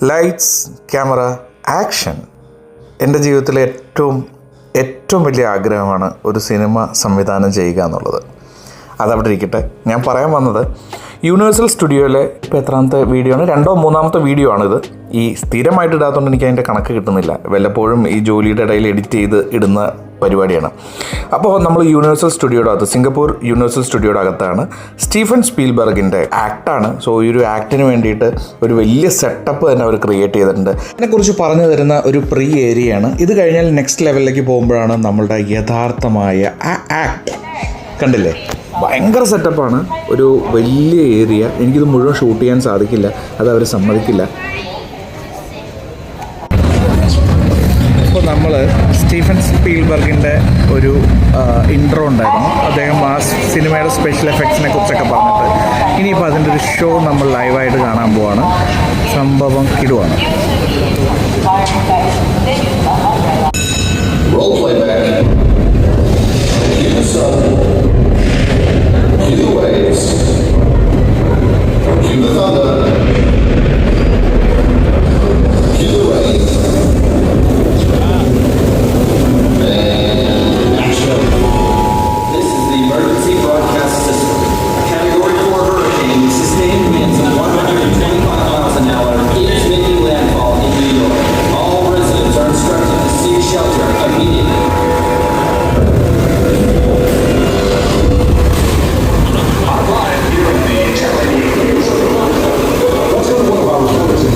Lights camera action. എൻ്റെ ജീവിതത്തിലെ ഏറ്റവും വലിയ ആഗ്രഹമാണ് ഒരു സിനിമ സംവിധാനം ചെയ്യുക എന്നുള്ളത്. അതവിടെ ഇരിക്കട്ടെ. ഞാൻ പറയാൻ വന്നത് യൂണിവേഴ്സൽ സ്റ്റുഡിയോയിലെ ഇപ്പോൾ എത്രാമത്തെ വീഡിയോ ആണ്, 2ോ 3ാമത്തെ വീഡിയോ ആണിത്. ഈ സ്ഥിരമായിട്ട് ഇടാത്തതുകൊണ്ട് എനിക്ക് അതിൻ്റെ കണക്ക് കിട്ടുന്നില്ല. വല്ലപ്പോഴും ഈ ജോലിയുടെ ഇടയിൽ എഡിറ്റ് ചെയ്ത് ഇടുന്ന പരിപാടിയാണ്. അപ്പോൾ നമ്മൾ യൂണിവേഴ്സൽ സ്റ്റുഡിയോയുടെ അകത്ത്, സിംഗപ്പൂർ യൂണിവേഴ്സൽ സ്റ്റുഡിയോയുടെ അകത്താണ്. സ്റ്റീഫൻ സ്പീൽബർഗിൻ്റെ ആക്ടാണ്. സോ ഈ ഒരു ആക്ടിന് വേണ്ടിയിട്ട് ഒരു വലിയ സെറ്റപ്പ് തന്നെ അവർ ക്രിയേറ്റ് ചെയ്തിട്ടുണ്ട്. അതിനെക്കുറിച്ച് പറഞ്ഞു തരുന്ന ഒരു പ്രീ ഏരിയയാണ്. ഇത് കഴിഞ്ഞാൽ നെക്സ്റ്റ് ലെവലിലേക്ക് പോകുമ്പോഴാണ് നമ്മളുടെ യഥാർത്ഥമായ ആക്ട്. കണ്ടില്ലേ, ഭയങ്കര സെറ്റപ്പാണ്. ഒരു വലിയ ഏരിയ. എനിക്കിത് മുഴുവൻ ഷൂട്ട് ചെയ്യാൻ സാധിക്കില്ല, അത് അവർ സമ്മതിക്കില്ല. അപ്പോൾ നമ്മൾ സ്റ്റീഫൻ സ്പീൽബർഗിൻ്റെ ഒരു ഇൻട്രോ ഉണ്ടായിരുന്നു. അദ്ദേഹം ആ സിനിമയുടെ സ്പെഷ്യൽ എഫക്ട്സിനെ കുറിച്ചൊക്കെ പറഞ്ഞിട്ട് ഇനിയിപ്പോൾ അതിൻ്റെ ഒരു ഷോ നമ്മൾ ലൈവായിട്ട് കാണാൻ പോവാണ്. സംഭവം കിടുവാണ്. Cue the waves. Cue the thunder. Cue the rain. And action. This is the emergency broadcast system. A Category 4 hurricane with sustained winds of 125 miles an hour is making landfall in New York. All residents are instructed to seek shelter immediately.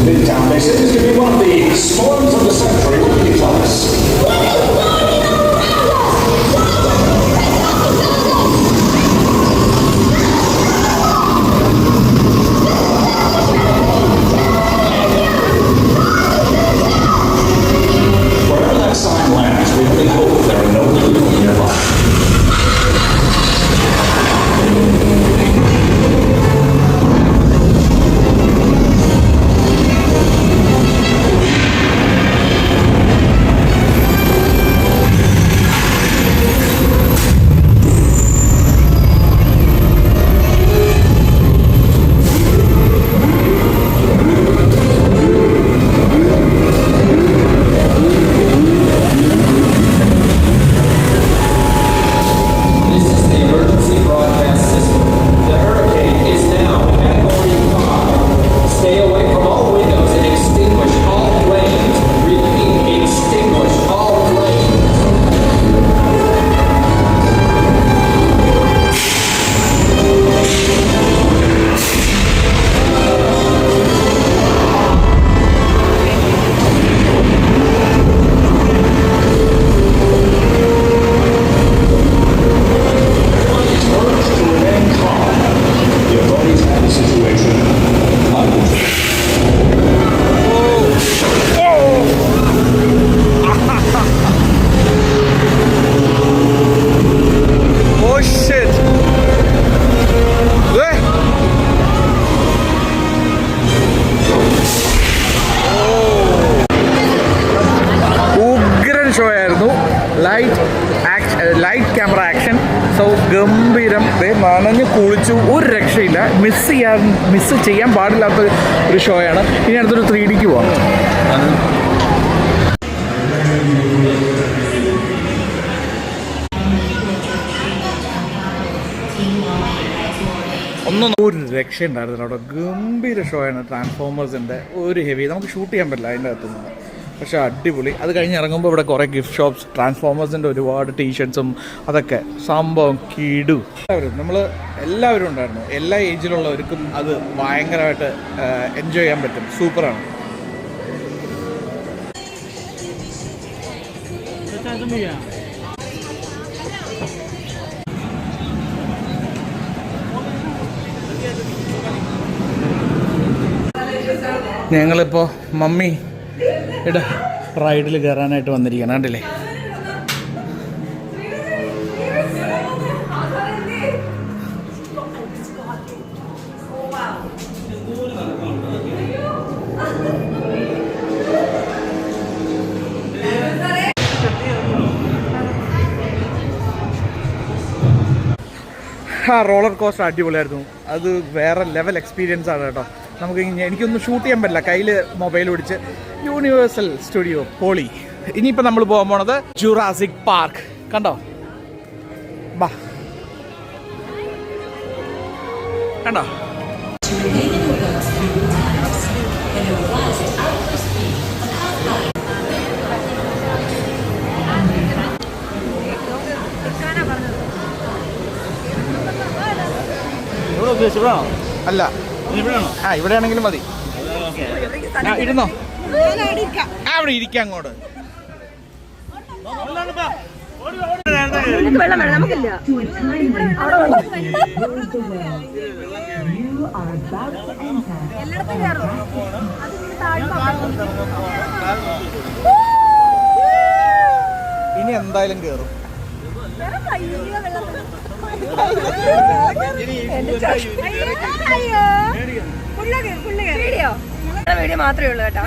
Midtown Mason is going to be one of the storms of the century. What can you tell us? Wherever that sign lands, we really hope there are no people nearby. Light camera action. So ഗംഭീരം. നനഞ്ഞ് കുളിച്ചു, ഒരു രക്ഷയില്ല. Miss ചെയ്യാൻ പാടില്ലാത്ത ഒരു ഷോയാണ്. ഇനി അടുത്തൊരു 3Dക്ക് പോകാം. ഒരു രക്ഷയുണ്ടായിരുന്നു അവിടെ. ഗംഭീര ഷോയാണ്. ട്രാൻസ്ഫോമേഴ്സിൻ്റെ ഒരു ഹെവി നമുക്ക് ഷൂട്ട് ചെയ്യാൻ പറ്റില്ല അതിൻ്റെ അകത്തുനിന്ന്, പക്ഷേ അടിപൊളി. അത് കഴിഞ്ഞ് ഇറങ്ങുമ്പോൾ ഇവിടെ കുറേ ഗിഫ്റ്റ് ഷോപ്സ്, ട്രാൻസ്ഫോമേഴ്സിൻ്റെ ഒരുപാട് ടീഷർട്ട്സും അതൊക്കെ. സംഭവം കിടു. എല്ലാവരും ഉണ്ടായിരുന്നു. എല്ലാ ഏജിലുള്ളവർക്കും അത് ഭയങ്കരമായിട്ട് എൻജോയ് ചെയ്യാൻ പറ്റും. സൂപ്പറാണ്. ഞങ്ങളിപ്പോൾ മമ്മി റൈഡിൽ കയറാനായിട്ട് വന്നിരിക്കുകയാണ്. കണ്ടില്ലേ, ആ റോളർ കോസ്റ്റർ അടിപൊളിയായിരുന്നു. അത് വേറെ ലെവൽ എക്സ്പീരിയൻസ് ആണ് കേട്ടോ. എനിക്കൊന്നും ഷൂട്ട് ചെയ്യാൻ പറ്റില്ല, കയ്യിൽ മൊബൈൽ പിടിച്ച്. യൂണിവേഴ്സൽ സ്റ്റുഡിയോ പോളി. ഇനിയിപ്പോൾ നമ്മൾ പോകാൻ പോണത് ജുറാസിക് പാർക്ക്. കണ്ടോ, ബാ കണ്ടോ. അല്ല, ഇവിടെയാണെങ്കിലും മതി. ഇരുന്നോ, അവിടെ ഇരിക്കാം. അങ്ങോട്ട് വെള്ളം വേണം, നമുക്കില്ല. ഇനി എന്തായാലും കേറും. വീഡിയോ മാത്രമേ ഉള്ളൂ കേട്ടോ.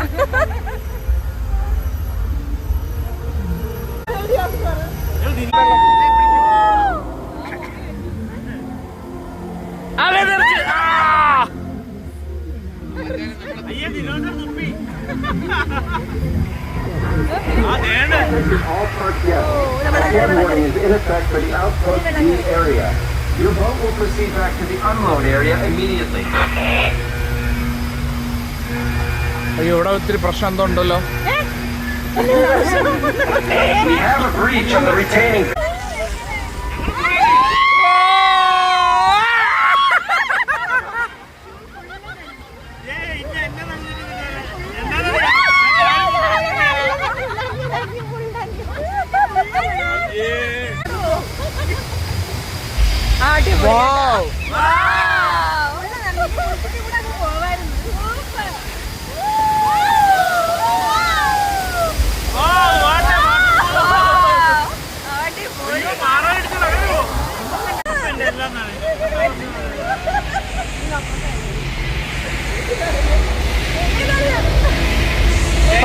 All park guests. Airport warning is in effect for the outpost B area. Your boat will proceed back to the unload area immediately. അയ്യോ, ഇവിടെ ഒത്തിരി പ്രശ്നം എന്തോ ഉണ്ടല്ലോ. We have a breach of the retaining.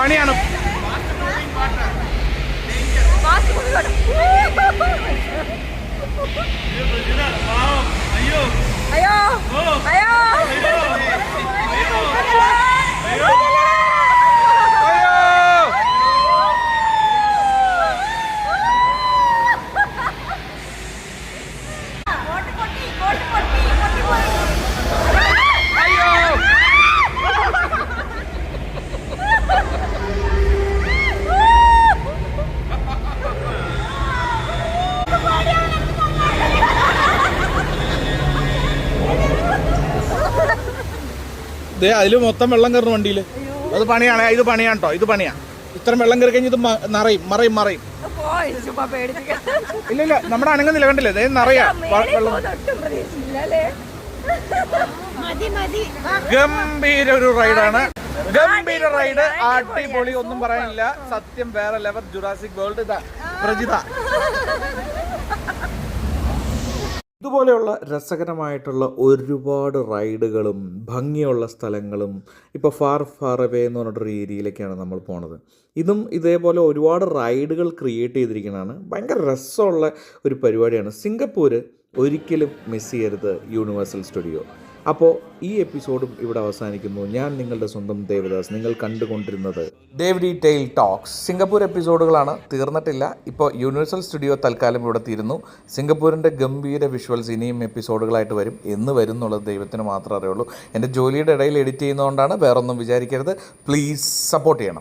പണിയാണ്. അയ്യോ അയ്യോ അതില് മൊത്തം വെള്ളം കയറുന്ന വണ്ടിയിൽ. അത് പണിയാണ്, ഇത് പണിയാണ് കേട്ടോ, ഇത് പണിയാ. ഇത്രയും വെള്ളം കയറി കഴിഞ്ഞ് ഇത് മറയും. ഇല്ല, നമ്മുടെ അനങ്ങുന്നില്ല, കണ്ടില്ലേ, ഇത് നിറയാ വെള്ളം. ഗംഭീര ഒരു റൈഡാണ്, ഗംഭീര റൈഡ്, അടിപൊളി, ഒന്നും പറയാനില്ല. സത്യം വേറെ ലെവൽ. Jurassic world. ഇതാ പ്രജിത. ഇതുപോലെയുള്ള രസകരമായിട്ടുള്ള ഒരുപാട് റൈഡുകളും ഭംഗിയുള്ള സ്ഥലങ്ങളും ഇപ്പോൾ ഫാർ അവേ എന്ന് പറഞ്ഞിട്ടൊരു ഏരിയയിലേക്കാണ് നമ്മൾ പോണത്. ഇതും ഇതേപോലെ ഒരുപാട് റൈഡുകൾ ക്രിയേറ്റ് ചെയ്തിരിക്കുന്നതാണ്. ഭയങ്കര രസമുള്ള ഒരു പരിപാടിയാണ്. സിംഗപ്പൂർ ഒരിക്കലും മിസ് ചെയ്യരുത് യൂണിവേഴ്സൽ സ്റ്റുഡിയോ. അപ്പോൾ ഈ എപ്പിസോഡും ഇവിടെ അവസാനിക്കുന്നു. ഞാൻ നിങ്ങളുടെ സ്വന്തം ദേവദാസ്. നിങ്ങൾ കണ്ടുകൊണ്ടിരുന്നത് ഡേവിഡി ടെയിൽ ടോക്സ്. സിംഗപ്പൂർ എപ്പിസോഡുകളാണ്, തീർന്നിട്ടില്ല. ഇപ്പോൾ യൂണിവേഴ്സൽ സ്റ്റുഡിയോ തൽക്കാലം ഇവിടെ തീരുന്നു. സിംഗപ്പൂരിൻ്റെ ഗംഭീര വിഷ്വൽസ് ഇനിയും എപ്പിസോഡുകളായിട്ട് വരും. എന്ന് വരും എന്നുള്ളത് ദൈവത്തിന് മാത്രമേ അറിയുള്ളൂ. എൻ്റെ ജോലിയുടെ ഇടയിൽ എഡിറ്റ് ചെയ്യുന്നതുകൊണ്ടാണ്, വേറൊന്നും വിചാരിക്കരുത്. പ്ലീസ് സപ്പോർട്ട് ചെയ്യണം.